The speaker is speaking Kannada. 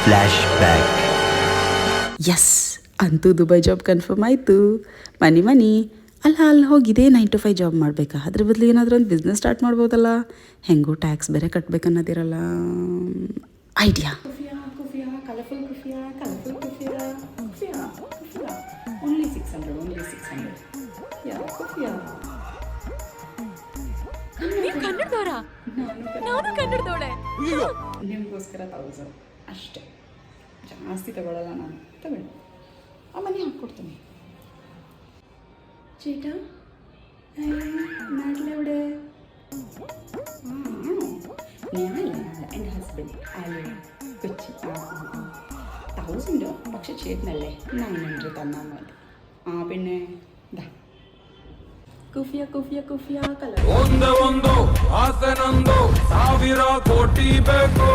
Flash back. ಎಸ್, ಅಂತೂ ದುಬೈ ಜಾಬ್ ಕನ್ಫರ್ಮ್ ಆಯಿತು. ಮನಿ ಅಲ್ಲಿ ಹೋಗಿದೆ 9 to 5 ಜಾಬ್ ಮಾಡಬೇಕಾ? ಅದ್ರ ಬದಲು ಏನಾದರೂ ಒಂದು ಬಿಸ್ನೆಸ್ ಸ್ಟಾರ್ಟ್ ಮಾಡ್ಬೋದಲ್ಲ. ಹೆಂಗೂ ಟ್ಯಾಕ್ಸ್ ಬೇರೆ ಕಟ್ಬೇಕನ್ನೋದಿರಲ್ಲ. ಐಡಿಯಾ. ಕಲರ್ಫುಲ್ ಕುಫಿಯಾ ಓನ್ಲಿ 600 ಯಾ ಕುಫಿಯಾ. ನೀವು ಕನ್ನಡದವರ? ನಾನು ಕನ್ನಡದವಳೆ. ನಿಮಗೋಸ್ಕರ 1000 ಅಷ್ಟೇ, ಜಾಸ್ತಿ ತಗೊಳ್ಳಲ್ಲ ನಾನು. ತಗೊಳ್ಳಿ, ಆ ಮನೆ ಹಾಕ್ಕೊಡ್ತೀನಿ. ചേട്ടാ നാട്ടിലെവിടെ? ഞാനല്ല, എൻ്റെ ഹസ്ബൻഡ് ആലു കൊച്ചി. 1000 പക്ഷെ ചേട്ടനല്ലേ 900 തന്നാൽ മതി. പിന്നെ ಕುಫಿಯಾ ಕಲರ್. ಒಂದು ಆಸೆ ನಂದು 1000 ಕೋಟಿ ಬೇಕು.